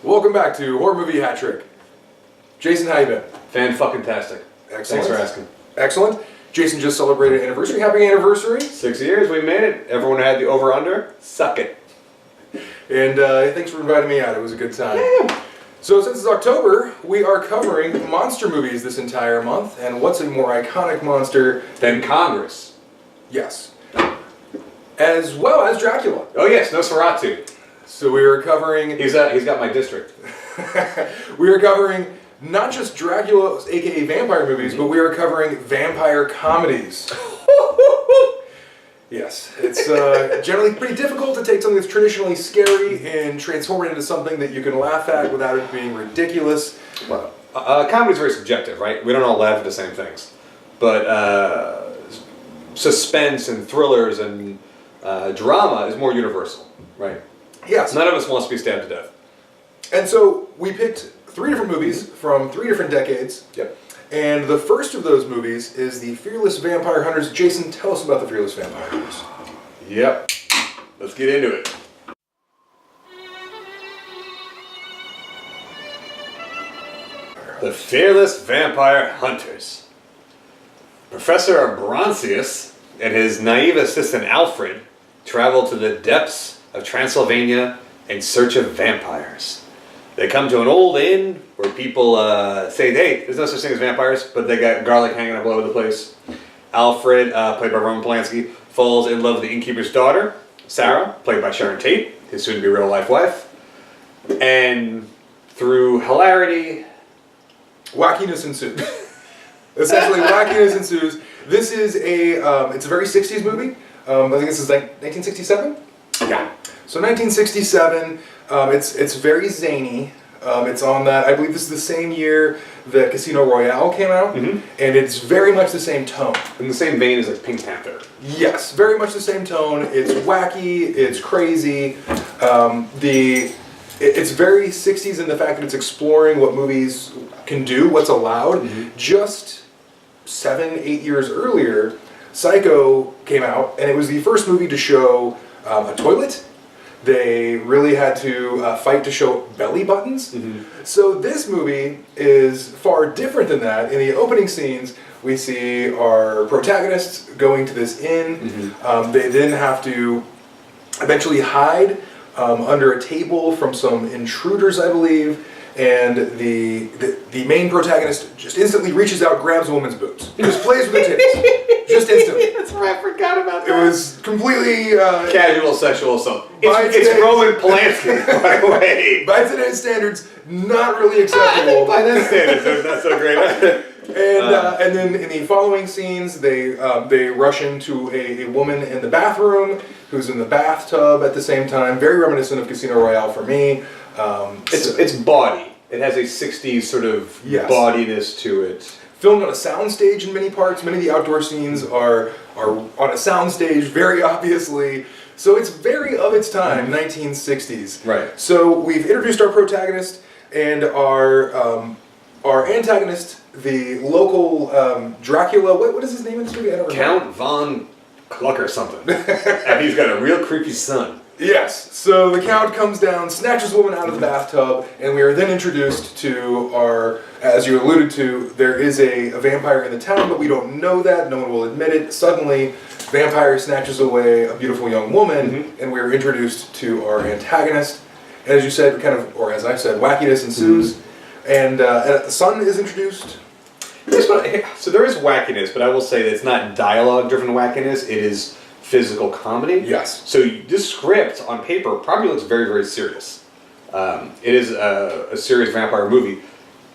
Welcome back to Horror Movie Hat Trick. Jason, how you been? Fan-fucking-tastic. Excellent. Thanks for asking. Excellent. Jason just celebrated an anniversary. Happy anniversary. 6 years, we made it. Everyone had the over-under. Suck it. And thanks for inviting me out. It was a good time. Yeah. So since it's October, we are covering monster movies this entire month. And what's a more iconic monster Then Congress. Yes. As well as Dracula. Oh yes, Nosferatu. So we are covering... He's got my district. We are covering not just Dracula, aka vampire movies, but we are covering vampire comedies. Yes, it's generally pretty difficult to take something that's traditionally scary and transform it into something that you can laugh at without it being ridiculous. Well, comedy's very subjective, right? We don't all laugh at the same things. But suspense and thrillers and drama is more universal, right? Yes. None of us wants to be stabbed to death. And so we picked 3 different movies from 3 different decades. Yep. And the first of those movies is The Fearless Vampire Hunters. Jason, tell us about The Fearless Vampire Hunters. Yep. Let's get into it. The Fearless Vampire Hunters. Professor Abronsius and his naive assistant Alfred travel to the depths of Transylvania in search of vampires. They come to an old inn where people say, hey, there's no such thing as vampires, but they got garlic hanging up all over the place. Alfred, played by Roman Polanski, falls in love with the innkeeper's daughter, Sarah, played by Sharon Tate, his soon-to-be real-life wife. And through hilarity... wackiness ensues. Essentially, wackiness ensues. This is it's a very 60s movie. I think this is like 1967? Yeah. So 1967, it's very zany. It's on that, I believe this is the same year that Casino Royale came out, and it's very much the same tone. In the same vein as like Pink Panther. Yes, very much the same tone. It's wacky, it's crazy. It's very 60s in the fact that it's exploring what movies can do, what's allowed. Just 7-8 years earlier, Psycho came out, and it was the first movie to show a toilet. They really had to fight to show belly buttons. So this movie is far different than that. In the opening scenes, we see our protagonists going to this inn. They then have to eventually hide under a table from some intruders, I believe. And the main protagonist just instantly reaches out, grabs a woman's boobs. Just plays with her titties. Just instantly. That's right, I forgot about that. It was completely... casual sexual assault. It's Roman Polanski, by the way. By today's standards, not really acceptable. By that standards, it's not so great. And then in the following scenes, they rush into a woman in the bathroom who's in the bathtub at the same time. Very reminiscent of Casino Royale for me. It's bawdy. It has a 60s sort of bawdiness to it. Filmed on a soundstage in many parts. Many of the outdoor scenes are on a soundstage, very obviously. So it's very of its time, 1960s. Right. So we've introduced our protagonist and our antagonist, the local Dracula. What is his name in this movie? I don't remember. Count Von Cluck or something. And he's got a real creepy son. Yes, so the Count comes down, snatches the woman out of the bathtub, and we are then introduced to our, as you alluded to, there is a vampire in the town, but we don't know that, no one will admit it. Suddenly, vampire snatches away a beautiful young woman, and we are introduced to our antagonist. And as you said, kind of, or as I said, wackiness ensues, and the son is introduced. So there is wackiness, but I will say that it's not dialogue-driven wackiness, it is physical comedy. Yes. So this script on paper probably looks very, very serious. It is a serious vampire movie.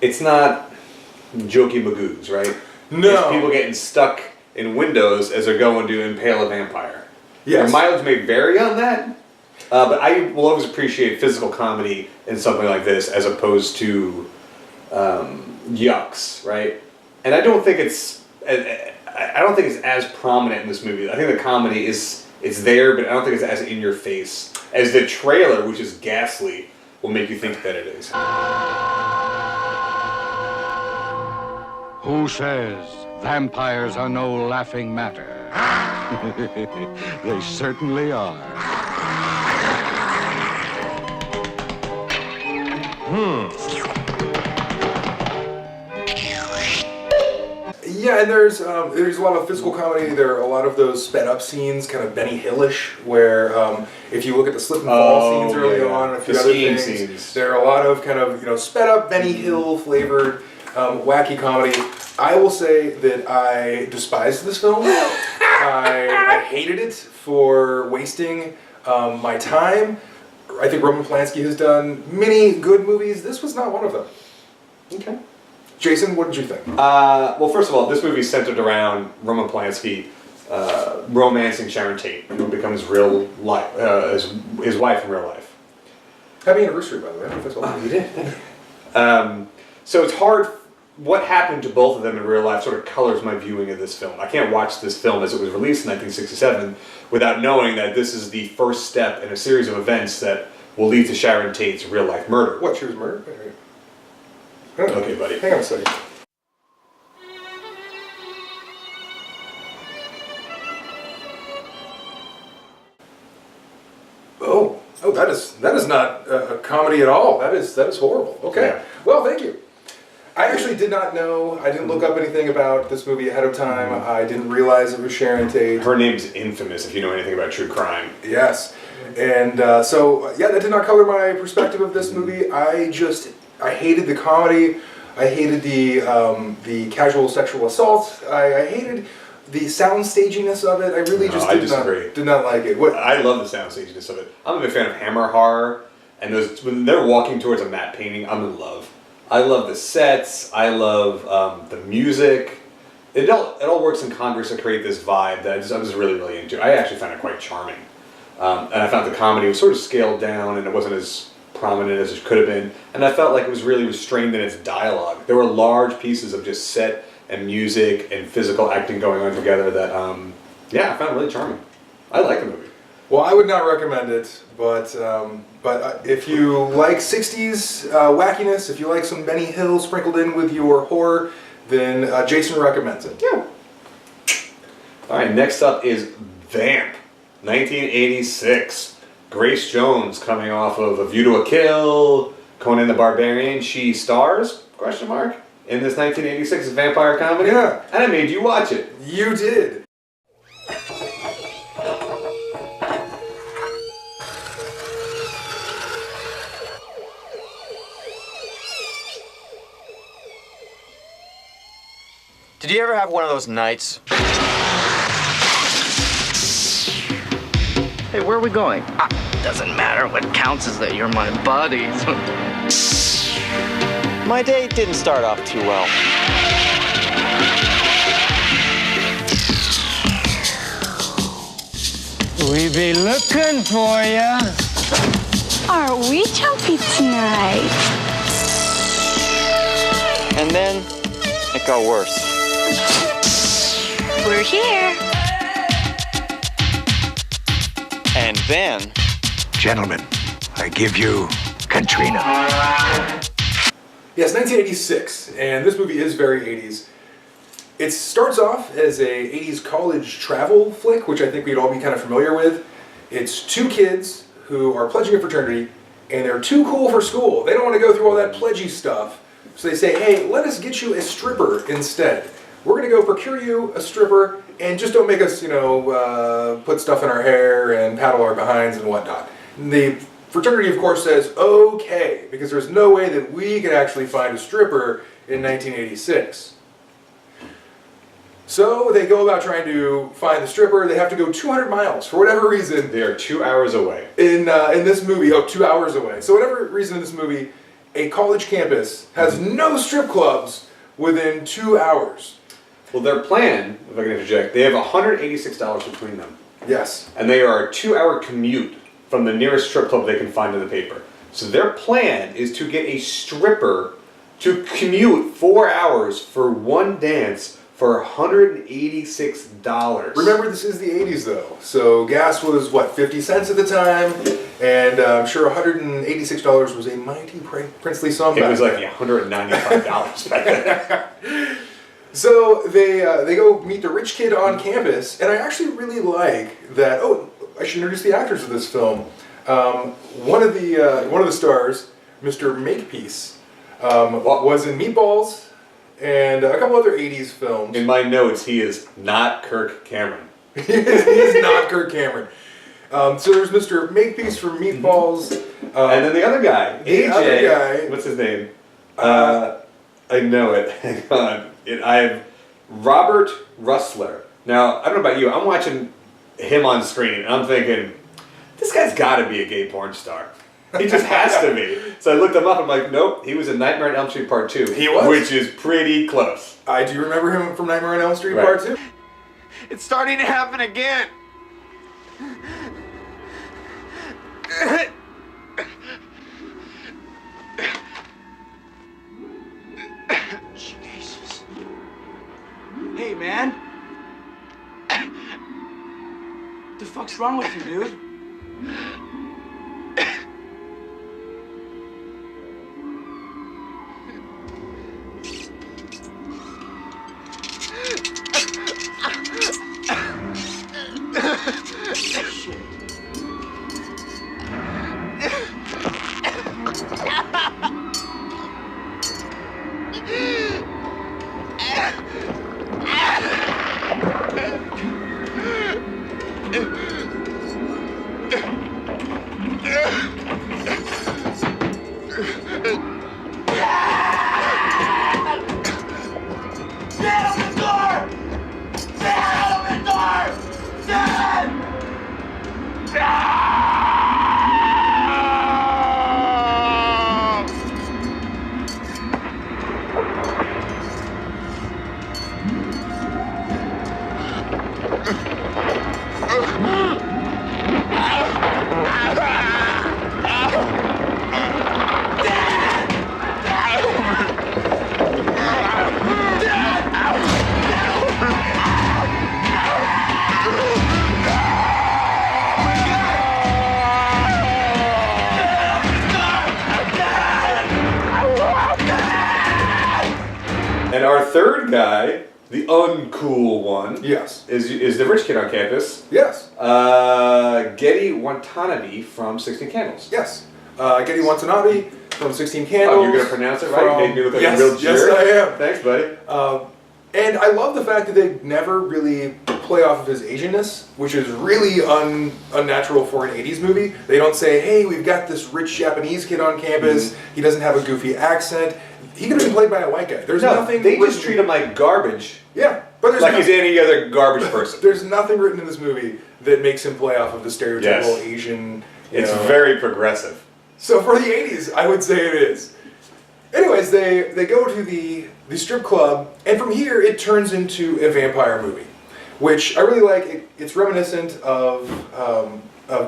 It's not jokey magoos, right? No. It's people getting stuck in windows as they're going to impale a vampire. Yes. Your mileage may vary on that, but I will always appreciate physical comedy in something like this as opposed to yucks, right? And I don't think it's as prominent in this movie. I think the comedy it's there, but I don't think it's as in your face as the trailer, which is ghastly, will make you think that it is. Who says vampires are no laughing matter? They certainly are. Yeah, and there's a lot of physical comedy. There are a lot of those sped up scenes, kind of Benny Hill-ish, where if you look at the slip and fall scenes early on, and a few The other skiing things, scenes. there are a lot of kind of sped up Benny Hill flavored wacky comedy. I will say that I despised this film. I hated it for wasting my time. I think Roman Polanski has done many good movies. This was not one of them. Okay. Jason, what did you think? Well, first of all, this movie is centered around Roman Polanski romancing Sharon Tate, who becomes real life, his wife in real life. Happy anniversary, by the way. I don't know if that's all. You did. So it's hard. What happened to both of them in real life sort of colors my viewing of this film. I can't watch this film as it was released in 1967 without knowing that this is the first step in a series of events that will lead to Sharon Tate's real life murder. What, she was murdered? Okay, buddy. Hang on a second. Oh, that is not a comedy at all. That is horrible. Okay. Yeah. Well, thank you. I actually did not know. I didn't look up anything about this movie ahead of time. I didn't realize it was Sharon Tate. Her name's infamous if you know anything about true crime. Yes. And that did not color my perspective of this movie. I hated the comedy. I hated the casual sexual assault. I hated the sound staginess of it. I really did not like it. What? I love the sound staginess of it. I'm a big fan of Hammer horror, and when they're walking towards a matte painting, I'm in love. I love the sets. I love the music. It all works in congress to create this vibe that I was really, really into. I actually found it quite charming. And I found the comedy was sort of scaled down and it wasn't as prominent as it could have been. And I felt like it was really restrained in its dialogue. There were large pieces of just set and music and physical acting going on together that, I found really charming. I like the movie. Well, I would not recommend it, but if you like 60s wackiness, if you like some Benny Hill sprinkled in with your horror, then Jason recommends it. Yeah. All right, next up is Vamp, 1986. Grace Jones coming off of A View to a Kill, Conan the Barbarian. She stars, question mark, in this 1986 vampire comedy. Yeah. And I made you watch it. You did. Did you ever have one of those nights? Hey, where are we going? Doesn't matter. What counts is that you're my buddy. My day didn't start off too well. We be looking for ya. Aren't we jumpy tonight? And then it got worse. We're here. And then... Gentlemen, I give you Katrina. Yes, 1986, and this movie is very 80s. It starts off as a 80s college travel flick, which I think we'd all be kind of familiar with. It's two kids who are pledging a fraternity, and they're too cool for school. They don't want to go through all that pledgy stuff. So they say, hey, let us get you a stripper instead. We're going to go procure you a stripper, and just don't make us, put stuff in our hair and paddle our behinds and whatnot. And the fraternity, of course, says, okay, because there's no way that we could actually find a stripper in 1986. So they go about trying to find the stripper. They have to go 200 miles for whatever reason. They are 2 hours away. In this movie, 2 hours away. So whatever reason in this movie, a college campus has no strip clubs within 2 hours. Well, their plan, if I can interject, they have $186 between them. Yes. And they are a 2-hour commute from the nearest strip club they can find in the paper. So their plan is to get a stripper to commute 4 hours for one dance for $186. Remember, this is the 80s, though. So gas was, 50 cents at the time? And I'm sure $186 was a mighty princely sum It back was like then. $195 back then. So they go meet the rich kid on campus, and I actually really like that. Oh, I should introduce the actors of this film. One of the stars, Mr. Makepeace, was in Meatballs and a couple other 80s films. In my notes, he is not Kirk Cameron. He's not Kirk Cameron. So there's Mr. Makepeace from Meatballs. And then the other guy, AJ. Other guy, what's his name? I know it. Hang on. I have Robert Russler. Now, I don't know about you. I'm watching him on screen, and I'm thinking, this guy's got to be a gay porn star. He just has to be. So I looked him up. I'm like, nope. He was in Nightmare on Elm Street Part 2. He was? Which is pretty close. I do remember him from Nightmare on Elm Street Part 2. It's starting to happen again. Jesus. Hey, man. What the fuck's wrong with you, dude? And our third guy, the uncool one, Yes. is the rich kid on campus. Yes. Getty Watanabe from 16 Candles. Yes. Getty Watanabe from 16 Candles. Oh, you're going to pronounce it right? You made me look like yes, a real jerk. Yes, I am. Thanks, buddy. And I love the fact that they never really play off of his Asianness, which is really unnatural for an 80s movie. They don't say, hey, we've got this rich Japanese kid on campus, he doesn't have a goofy accent. He could have been played by a white guy. There's nothing they written, just treat him like garbage. Yeah, but there's Like he's any other garbage person. There's nothing written in this movie that makes him play off of the stereotypical Yes. Asian. It's very progressive. So for the 80s, I would say it is. Anyways, they go to the strip club, and from here it turns into a vampire movie, which I really like. It's reminiscent of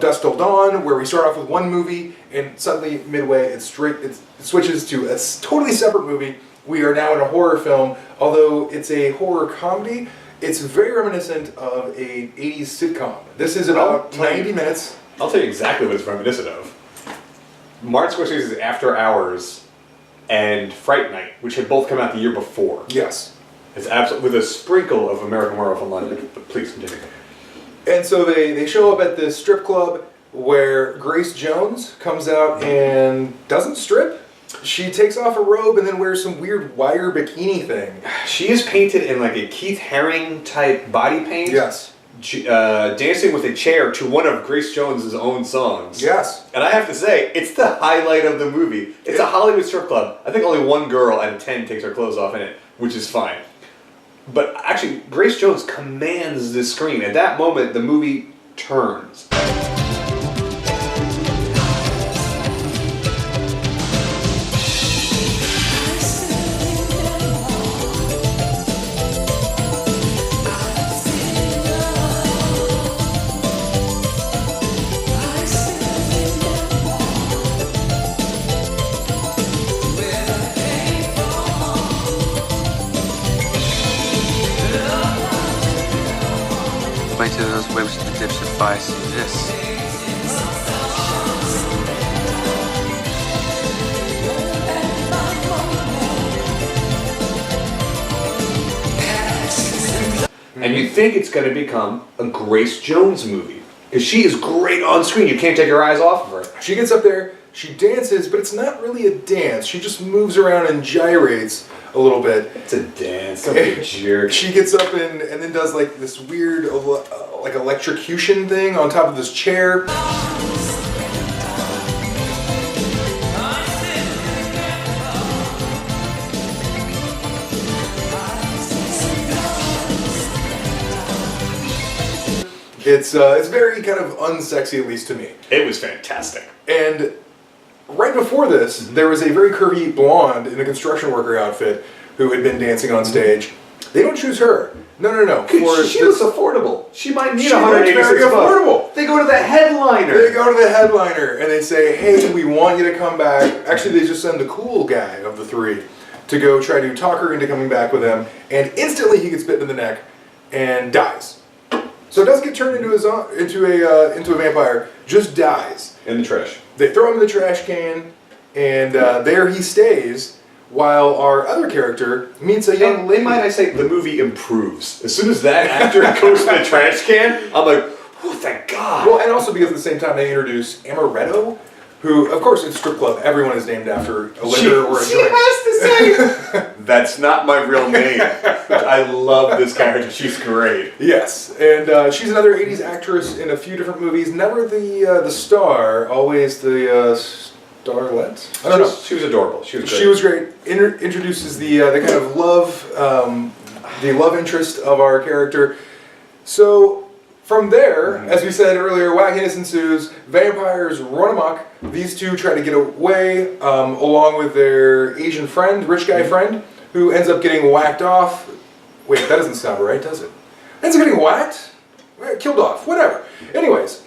Dusk Till Dawn, where we start off with one movie, and suddenly midway it switches to a totally separate movie. We are now in a horror film, although it's a horror comedy. It's very reminiscent of a 80s sitcom. This is about 90 minutes. I'll tell you exactly what it's reminiscent of. Martin Scorsese's After Hours and Fright Night, which had both come out the year before. Yes. It's absolutely with a sprinkle of American Werewolf in London. But please continue. And so they show up at this strip club where Grace Jones comes out and doesn't strip. She takes off a robe and then wears some weird wire bikini thing. She is painted in like a Keith Haring type body paint. Yes. Dancing with a chair to one of Grace Jones' own songs. Yes. And I have to say, it's the highlight of the movie. It's a Hollywood strip club. I think only one girl out of 10 takes her clothes off in it, which is fine. But actually, Grace Jones commands the screen. At that moment, the movie turns. Wait till those whips and dips suffice this. And you think it's going to become a Grace Jones movie. Because she is great on screen. You can't take your eyes off of her. She gets up there, She dances, but it's not really a dance. She just moves around and gyrates a little bit. It's a dance. Don't be a jerk. She gets up and then does like this weird like electrocution thing on top of this chair. It's very kind of unsexy, at least to me. It was fantastic. And right before this, there was a very curvy blonde in a construction worker outfit who had been dancing on stage. They don't choose her. No. She looks affordable. She might need She looks very 186 affordable. bucks. They go to the headliner. They go to the headliner and they say, hey, we want you to come back. Actually, they just send the cool guy of the three to go try to talk her into coming back with them. And instantly he gets bitten in the neck and dies. So it doesn't get turned into a vampire, just dies. In the trash. They throw him in the trash can, and there he stays, while our other character meets a young lady. Might I say, the movie improves. As soon as that actor goes to the trash can, I'm like, oh, thank God. Well, and also because at the same time they introduce Amaretto, who, of course, in strip club, everyone is named after a liquor or a she drink. has to say, that's not my real name. I love this character. She's great. Yes, and she's another 80s actress in a few different movies. Never the star, always the starlet. I don't know. She was adorable. She was great. She was great. Introduces the kind of the love interest of our character. So from there, as we said earlier, wackiness ensues. Vampires run amok. These two try to get away, along with their Asian friend, rich guy friend, who ends up getting whacked off. Wait, that doesn't sound right, does it? Ends up getting whacked? Killed off, whatever. Anyways,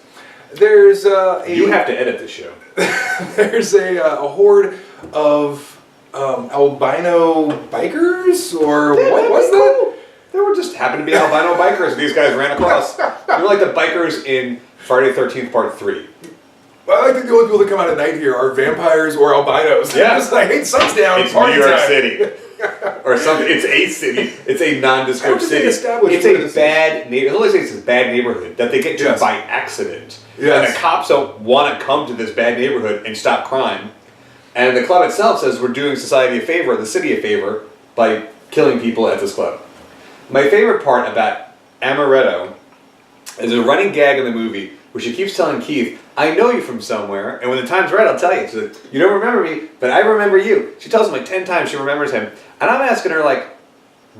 there's You have to edit this show. there's a horde of albino bikers, or what was that? There were just happened to be albino bikers these guys ran across. They're like the bikers in Friday the 13th Part 3. Well, I think the only people that come out at night here are vampires or albinos. Yeah. It's like, hey, sun's down, It's party New York time. City. Or something. It's a city. It's a nondescript I don't think city. they established It's what it a is. bad neighborhood. Let's say it's a bad neighborhood that they get to Yes. by accident. Yes. And the cops don't want to come to this bad neighborhood and stop crime. And the club itself says we're doing society a favor, the city a favor, by killing people at this club. My favorite part about Amaretto is a running gag in the movie where she keeps telling Keith, I know you from somewhere, and when the time's right, I'll tell you. She's like, you don't remember me, but I remember you. She tells him like 10 times she remembers him. And I'm asking her, like,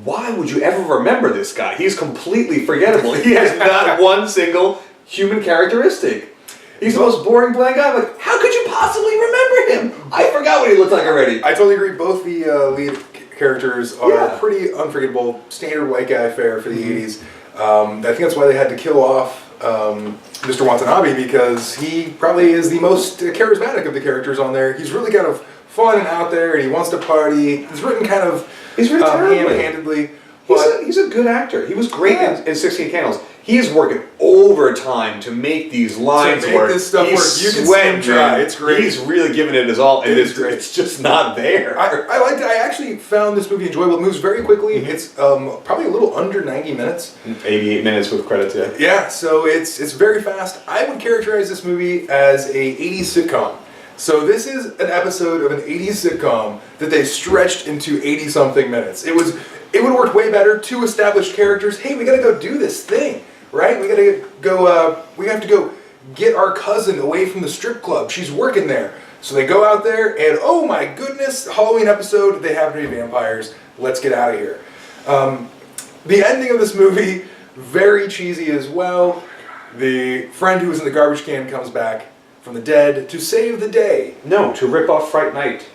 why would you ever remember this guy? He's completely forgettable. He has not one single human characteristic. He's the most boring blank guy. I'm like, how could you possibly remember him? I forgot what he looked like already. I totally agree. Both the lead characters are Yeah. pretty unforgettable, standard white guy fare for the 80s. I think that's why they had to kill off Mr. Watanabe, because he probably is the most charismatic of the characters on there. He's really kind of fun and out there, and he wants to party. He's written kind of terribly. ham-handedly. But He's a good actor. He was great Yeah. in 16 Candles. He is working overtime to make these lines make work. this stuff He's work. You can sweating, see him try. man. It's great. He's really giving it his all, and It is it's, great. it's just not there. I liked it. I actually found this movie enjoyable. It moves very quickly. It's probably a little under 90 minutes. 88 minutes with credits, yeah. Yeah, so it's very fast. I would characterize this movie as a 80s sitcom. So this is an episode of an 80s sitcom that they stretched into 80-something minutes. It would have worked way better. Two established characters. Hey, we gotta go do this thing, right? We gotta go. We have to go get our cousin away from the strip club. She's working there. So they go out there, and oh my goodness, Halloween episode. They happen to be vampires. Let's get out of here. The ending of this movie, very cheesy as well. The friend who was in the garbage can comes back from the dead to save the day. No, to rip off Fright Night.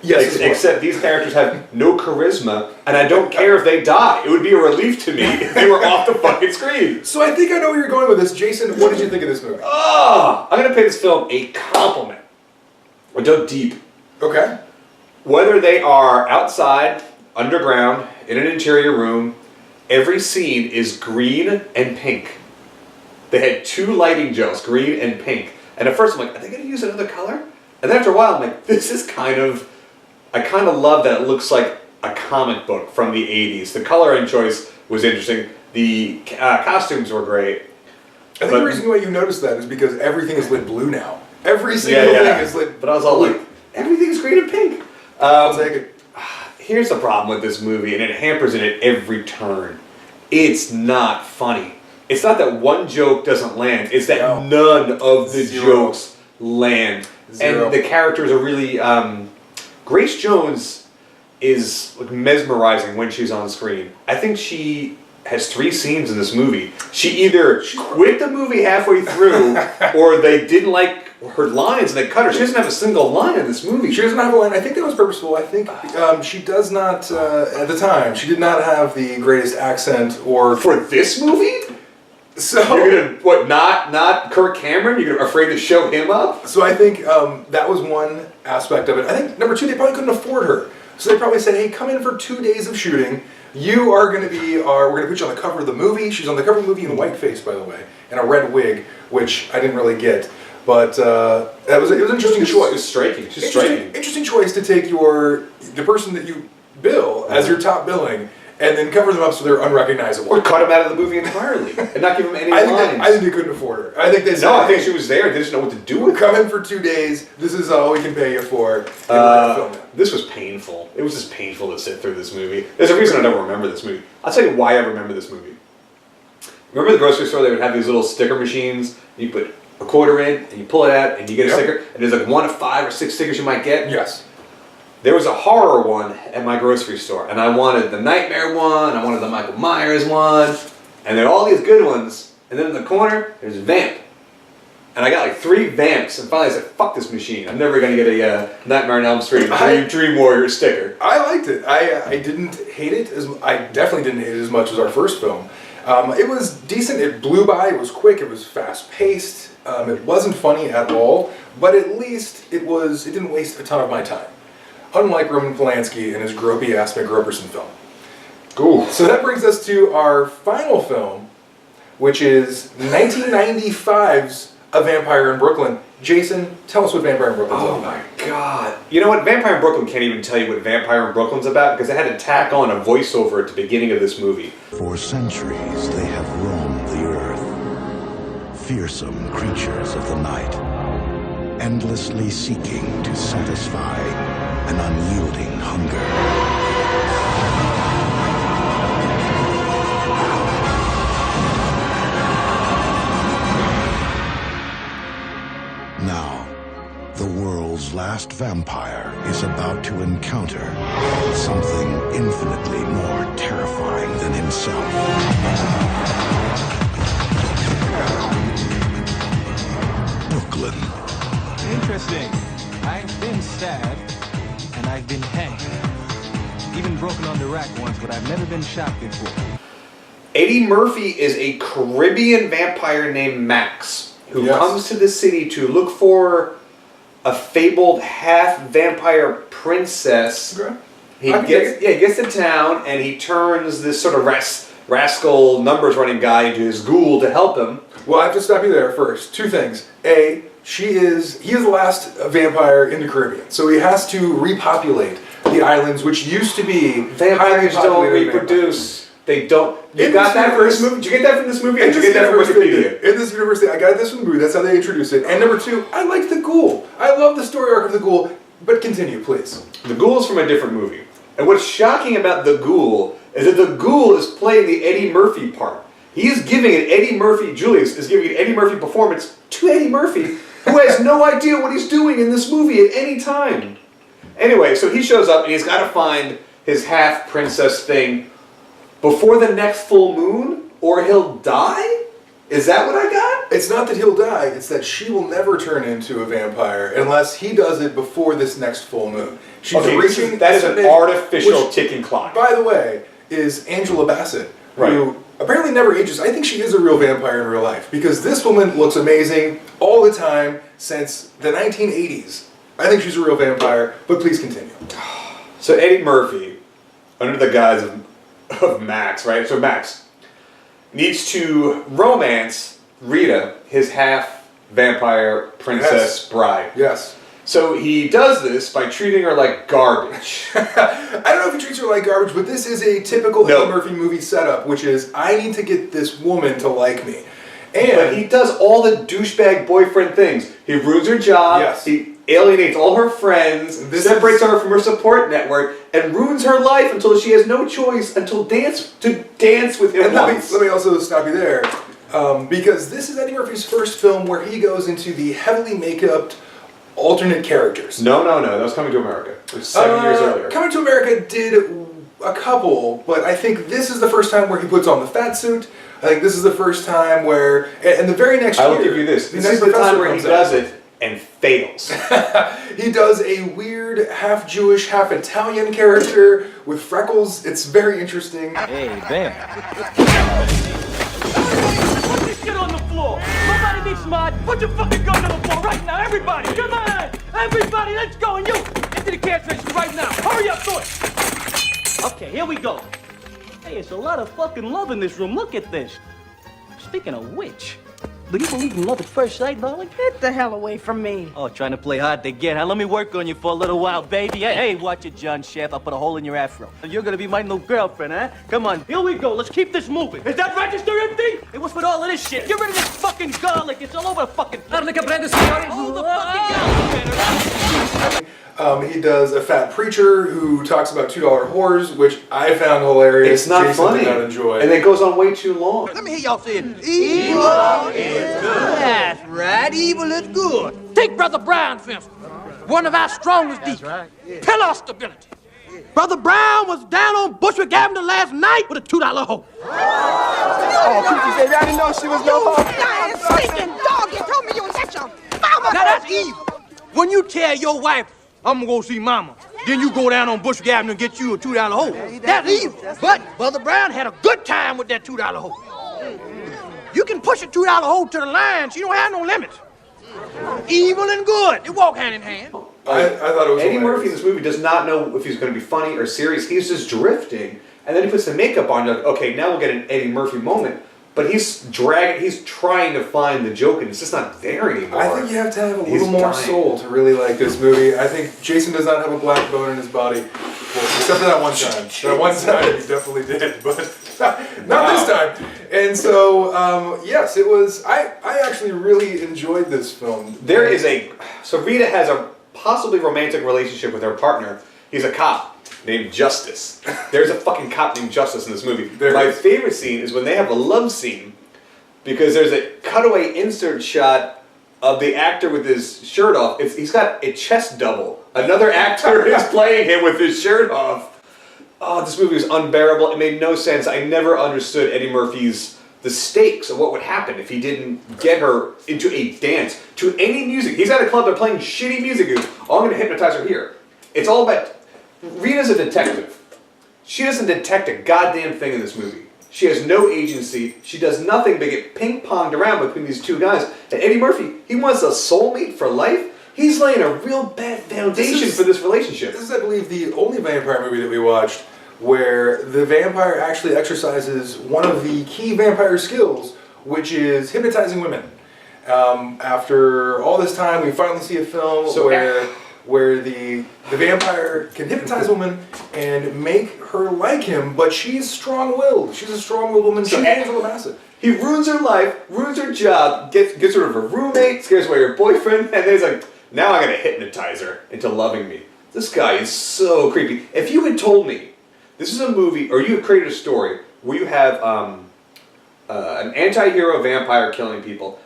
Yes, as well. Except these characters have no charisma, and I don't care if they die. It would be a relief to me if they were off the fucking screen. So I think I know where you're going with this. Jason, what did you think of this movie? I'm going to pay this film a compliment. Or dug deep. Okay. Whether they are outside, underground, in an interior room, every scene is green and pink. They had two lighting gels, green and pink. And at first I'm like, are they going to use another color? And then after a while I'm like, this is I kind of love that it looks like a comic book from the 80s. The coloring choice was interesting. The costumes were great. I think the reason why you noticed that is because everything is lit blue now. Every single thing is like. But I was all like, everything's green and pink. I'll take it. Here's the problem with this movie, and it hampers it at every turn. It's not funny. It's not that one joke doesn't land. It's that none of the jokes land. And the characters are really... Grace Jones is like mesmerizing when she's on screen. I think she has 3 scenes in this movie. She either quit the movie halfway through, or they didn't like her lines and they cut her. She doesn't have a single line in this movie. She doesn't have a line. I think that was purposeful. I think she does not, at the time, she did not have the greatest accent or... For this movie? So you're gonna not Kirk Cameron? You're afraid to show him up? So I think that was one aspect of it. I think number 2, they probably couldn't afford her, so they probably said, "Hey, come in for 2 days of shooting. You are going to be we're going to put you on the cover of the movie." She's on the cover of the movie in whiteface, by the way, and a red wig, which I didn't really get, but it was an interesting choice. It's striking. She's striking. Interesting choice to take the person that you bill as your top billing. And then cover them up so they're unrecognizable. Or cut them out of the movie entirely and not give them any lines. I think they couldn't afford her. I think they said, I think she was there. They just know what to do with her. Come in for 2 days. This is all we can pay you for. This was painful. It was just painful to sit through this movie. There's a reason I don't remember this movie. I'll tell you why I remember this movie. Remember the grocery store? They would have these little sticker machines. You put a quarter in, and you pull it out, and you get a sticker. And there's like 1 of 5 or 6 stickers you might get. Yes. There was a horror one at my grocery store, and I wanted the Nightmare one, I wanted the Michael Myers one, and there are all these good ones, and then in the corner, there's Vamp. And I got like 3 Vamps, and finally I said, fuck this machine, I'm never going to get a Nightmare on Elm Street Dream Warrior sticker. I liked it. I didn't hate it, I definitely didn't hate it as much as our first film. It was decent, it blew by, it was quick, it was fast-paced, it wasn't funny at all, but at least it didn't waste a ton of my time. Unlike Roman Polanski and his gropey-ass McGroperson film. Cool. So that brings us to our final film, which is 1995's A Vampire in Brooklyn. Jason, tell us what Vampire in Brooklyn's all about. Oh my god. You know what? Vampire in Brooklyn can't even tell you what Vampire in Brooklyn's about because they had to tack on a voiceover at the beginning of this movie. For centuries, they have roamed the earth. Fearsome creatures of the night. Endlessly seeking to satisfy an unyielding hunger. Now, the world's last vampire is about to encounter something infinitely more terrifying than himself. Brooklyn. Interesting. I've been stabbed, and I've been hanged. Even broken on the rack once, but I've never been shot before. Eddie Murphy is a Caribbean vampire named Max, who comes to the city to look for a fabled half-vampire princess. Okay. He gets to town, and he turns this sort of rascal numbers-running guy into his ghoul to help him. Well, I have to stop you there first. 2 things. A, he is the last vampire in the Caribbean, so he has to repopulate the islands, which used to be vampires don't reproduce. They don't. You got that from this movie? Did you get that from this movie? Or did you get that from Wikipedia? In this universe, I got this from the movie. That's how they introduced it. And number 2, I like the ghoul. I love the story arc of the ghoul. But continue, please. The ghoul is from a different movie. And what's shocking about the ghoul is that the ghoul is playing the Eddie Murphy part. He is giving an Eddie Murphy, Julius is giving an Eddie Murphy performance to Eddie Murphy, who has no idea what he's doing in this movie at any time. Anyway, so he shows up and he's got to find his half-princess thing before the next full moon, or he'll die? Is that what I got? It's not that he'll die, it's that she will never turn into a vampire unless he does it before this next full moon. She's reaching... That is an artificial ticking clock. By the way, is Angela Bassett, who apparently never ages. I think she is a real vampire in real life, because this woman looks amazing all the time since the 1980s. I think she's a real vampire, but please continue. So Eddie Murphy, under the guise of Max, right? So Max needs to romance Rita, his half-vampire princess bride. Yes. So he does this by treating her like garbage. I don't know if he treats her like garbage, but this is a typical Eddie Murphy movie setup, which is, I need to get this woman to like me. But he does all the douchebag boyfriend things. He ruins her job. Yes. He alienates all her friends, separates her from her support network, and ruins her life until she has no choice until to dance with him And once. let me also stop you there, because this is Eddie Murphy's first film where he goes into the heavily make-upped alternate characters. No. That was Coming to America. It was 7 years earlier. Coming to America did a couple, but I think this is the first time where he puts on the fat suit. I think this is the first time where, and the very next year... I will give you this. This is the time where he does it and fails. He does a weird half-Jewish, half-Italian character with freckles. It's very interesting. Hey, Vamp. Put this shit on the floor. Nobody be smart. Put your fucking gun on the floor right now. Everybody, come on. Everybody, let's go. And you, into the cash register right now. Hurry up, do it. Okay, here we go. Hey, it's a lot of fucking love in this room. Look at this. Speaking of which, do you believe in love at first sight, darling? Get the hell away from me. Oh, trying to play hard to get, huh? Let me work on you for a little while, baby. Hey, watch it, John Chef. I'll put a hole in your afro. You're gonna be my new girlfriend, huh? Come on, here we go. Let's keep this moving. Is that register empty? Hey, what's with all of this shit? Get rid of this fucking garlic. It's all over the fucking... All the fucking garlic. He does a fat preacher who talks about $2 whores, which I found hilarious. It's not Jason funny. Did not enjoy. And it goes on way too long. Let me hear y'all say it. Evil is good. That's right. Evil is good. Take Brother Brown, for instance. One of our strongest deacons. Right. Yeah. Pillar of stability. Brother Brown was down on Bushwick Avenue last night with a $2 hoe. Oh, Cookie baby, I didn't know she was no hoe. You stinking dog! You told me you was at your mama. Now that's evil. When you tell your wife, I'm gonna go see mama, then you go down on Bushwick Avenue and get you a $2 hoe. That's evil. But Brother Brown had a good time with that $2 hoe. You can push a $2 hoe to the line. She don't have no limits. Evil and good. They walk hand in hand. I thought it was Eddie hilarious. Murphy in this movie does not know if he's going to be funny or serious. He's just drifting, and then he puts the makeup on. You're like, okay, now we'll get an Eddie Murphy moment. But he's trying to find the joke, and it's just not there anymore. I think you have to have a little more soul to really like this movie. I think Jason does not have a black bone in his body. Well, except for that one time. That one time he definitely did, but not this time. And so, yes, it was... I actually really enjoyed this film. So Rita has a possibly romantic relationship with her partner. He's a cop named Justice. There's a fucking cop named Justice in this movie. My favorite scene is when they have a love scene, because there's a cutaway insert shot of the actor with his shirt off. He's got a chest double. Another actor is playing him with his shirt off. Oh, this movie was unbearable. It made no sense. I never understood Eddie Murphy's the stakes of what would happen if he didn't get her into a dance to any music. He's at a club, they're playing shitty music. He goes, oh, I'm going to hypnotize her here. It's all about... Rita's a detective. She doesn't detect a goddamn thing in this movie. She has no agency. She does nothing but get ping-ponged around between these two guys. And Eddie Murphy, he wants a soulmate for life. He's laying a real bad foundation for this relationship. This is, I believe, the only vampire movie that we watched where the vampire actually exercises one of the key vampire skills, which is hypnotizing women. After all this time, we finally see a film where the vampire can hypnotize a woman and make her like him, but she's strong-willed. She's a strong-willed woman. She's Angela Bassett. He ruins her life, ruins her job, gets rid of her roommate, scares away her boyfriend, and then he's like, now I'm going to hypnotize her into loving me. This guy is so creepy. If you had told me this is a movie, or you had created a story where you have an anti-hero vampire killing people,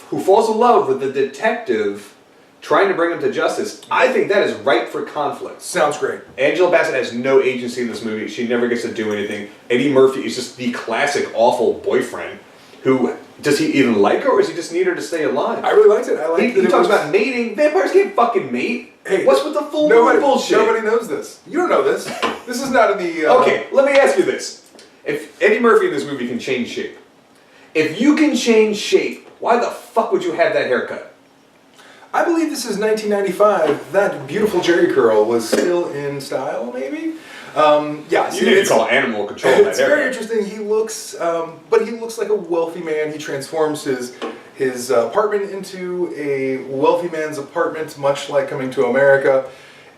who falls in love with the detective trying to bring him to justice, I think that is ripe for conflict. Sounds great. Angela Bassett has no agency in this movie. She never gets to do anything. Eddie Murphy is just the classic awful boyfriend who, does he even like her, or does he just need her to stay alive? I really liked it. I liked He talks about mating. Vampires can't fucking mate. Hey, what's with the full moon bullshit? Nobody knows this. You don't know this. This is not in the... Okay, let me ask you this. If Eddie Murphy in this movie can change shape, if you can change shape, why the fuck would you have that haircut? I believe this is 1995. That beautiful Jerry curl was still in style, maybe? Yeah. You need to call animal control that It's haircut. very interesting. He looks, but he looks like a wealthy man. He transforms his apartment into a wealthy man's apartment, much like Coming to America.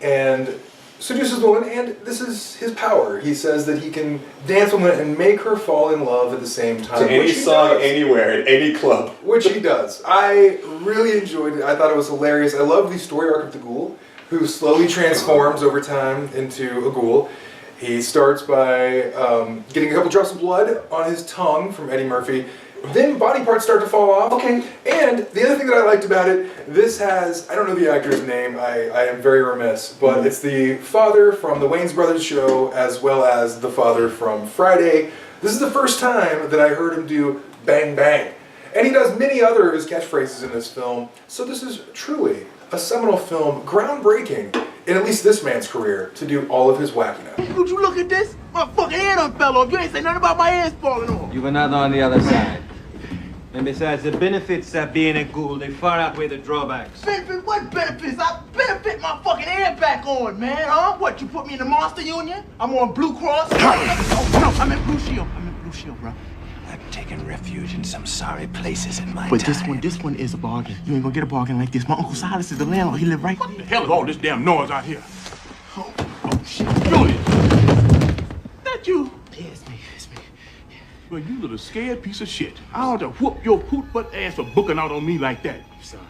And seduces the woman, and this is his power. He says that he can dance with women and make her fall in love at the same time. To any song, anywhere, at any club. Which he does. I really enjoyed it. I thought it was hilarious. I love the story arc of the ghoul, who slowly transforms over time into a ghoul. He starts by getting a couple drops of blood on his tongue from Eddie Murphy. Then body parts start to fall off. Okay. And the other thing that I liked about it, this has, I don't know the actor's name, I am very remiss, but it's the father from the Wayans Brothers show as well as the father from Friday. This is the first time that I heard him do bang bang. And he does many other of his catchphrases in this film. So this is truly a seminal film, groundbreaking in at least this man's career, to do all of his wackiness. Would you look at this? My fucking head done fell off. You ain't say nothing about my hands falling off. You were not on the other side. And besides, the benefits of being a ghoul, they far outweigh the drawbacks. Benefit? What benefits? I benefit my fucking head back on, man, huh? What, you put me in the Monster Union? I'm on Blue Cross? Oh, no, I'm in Blue Shield. I'm in Blue Shield, bro. I've taken refuge in some sorry places in my But time. this one is a bargain. You ain't gonna get a bargain like this. My Uncle Silas is the landlord. He live right. What the hell is all this damn noise out here? Oh shit. Julius! That you? Yeah, it's me. Well, you little scared piece of shit. I ought to whoop your poot butt ass for booking out on me like that. I'm sorry.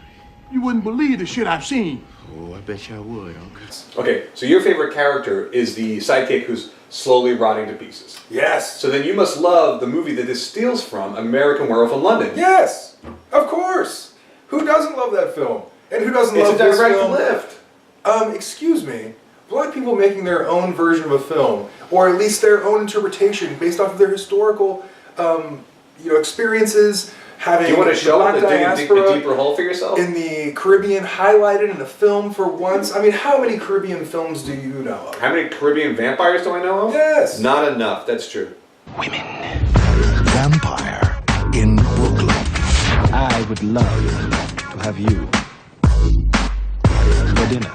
You wouldn't believe the shit I've seen. Oh, I bet you I would, Uncle. Okay, so your favorite character is the sidekick who's slowly rotting to pieces. Yes. So then you must love the movie that this steals from, American Werewolf in London. Yes, of course. Who doesn't love that film? And who doesn't love this It's a direct film? lift. Excuse me. Black people making their own version of a film, or at least their own interpretation based off of their historical, experiences. Having Do you want to the show Black them a diaspora deeper hole for yourself? in the Caribbean highlighted in a film for once. I mean, how many Caribbean films do you know of? How many Caribbean vampires do I know of? Yes. Not enough, that's true. Women. Vampire in Brooklyn. I would love to have you for dinner.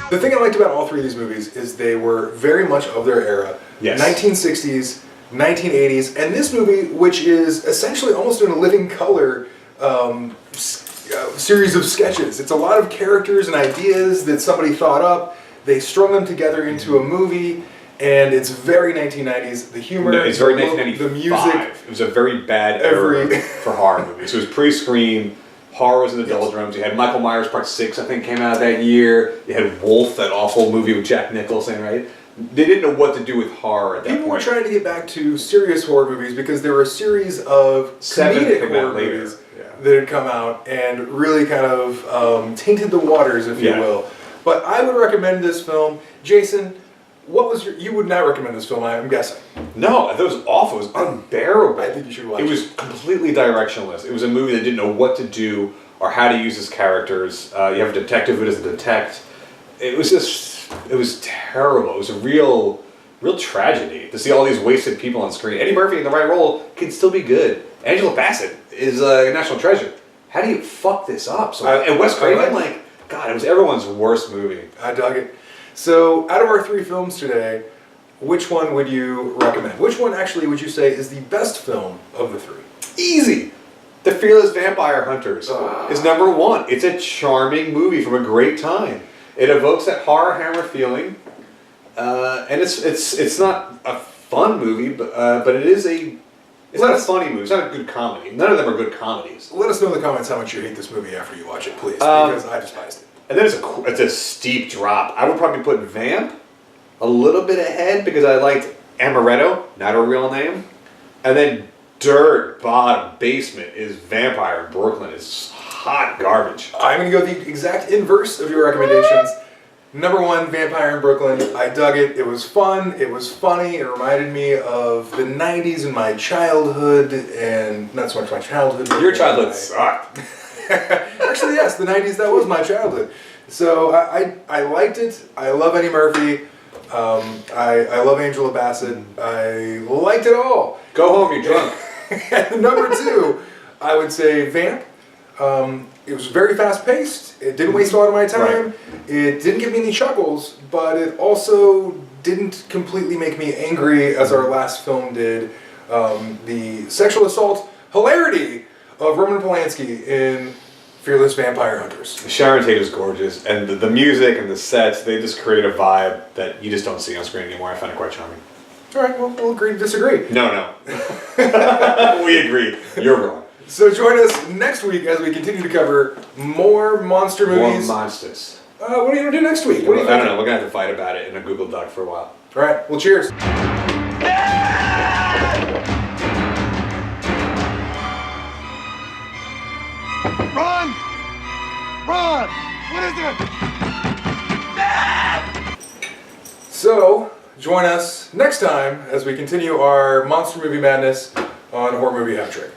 The thing I liked about all three of these movies is they were very much of their era. Yes. 1960s, 1980s, and this movie, which is essentially almost in a living color series of sketches. It's a lot of characters and ideas that somebody thought up. They strung them together into a movie, and it's very 1990s. The humor, No, it's very the look, 1995. the music. It was a very bad era for horror movies. It was pre-Scream. Horror was in the doldrums. You had Michael Myers Part 6, I think, came out that year. You had Wolf, that awful movie with Jack Nicholson, right? They didn't know what to do with horror at that People point. were trying to get back to serious horror movies because there were a series of Seven comedic came out horror later. movies Yeah. that had come out and really kind of tainted the waters, if you Yeah. will. But I would recommend this film. Jason, you would not recommend this film, I'm guessing. No, that was awful. It was unbearable. I think you should watch it. It was completely directionless. It was a movie that didn't know what to do or how to use his characters. You have a detective who doesn't detect. It was terrible. It was a real tragedy to see all these wasted people on screen. Eddie Murphy in the right role can still be good. Angela Bassett is a national treasure. How do you fuck this up? And Wes Craven, God, it was everyone's worst movie. I dug it. So, out of our three films today, which one would you recommend? Which one actually would you say is the best film of the three? Easy. The Fearless Vampire Hunters is number one. It's a charming movie from a great time. It evokes that horror hammer feeling, and it's not a fun movie, but it is it's not a funny movie. It's not a good comedy. None of them are good comedies. Let us know in the comments how much you hate this movie after you watch it, please, because I despised it. And then it's a steep drop. I would probably put Vamp a little bit ahead because I liked Amaretto, not a real name, and then dirt bottom basement is Vampire in Brooklyn. It's hot garbage. I'm going to go the exact inverse of your recommendations. Number one, Vampire in Brooklyn. I dug it. It was fun. It was funny. It reminded me of the 90s and my childhood, and not so much my childhood. Your childhood sucked. Actually, yes, the 90s, that was my childhood. So I liked it. I love Eddie Murphy. I love Angela Bassett. I liked it all. Go home, you're drunk. And number two, I would say Vamp. It was very fast-paced. It didn't waste a lot of my time. Right. It didn't give me any chuckles, but it also didn't completely make me angry as our last film did. The sexual assault hilarity of Roman Polanski in Fearless Vampire Hunters. Sharon Tate is gorgeous, and the music and the sets, they just create a vibe that you just don't see on screen anymore. I find it quite charming. All right, well, we'll agree to disagree. No. We agree. You're wrong. So join us next week as we continue to cover more monster movies. More monsters. What are you going to do next week? I don't know. We're going to have to fight about it in a Google Doc for a while. All right, well, cheers. Run! Run! What is it? So, join us next time as we continue our monster movie madness on Horror Movie Hat Trick.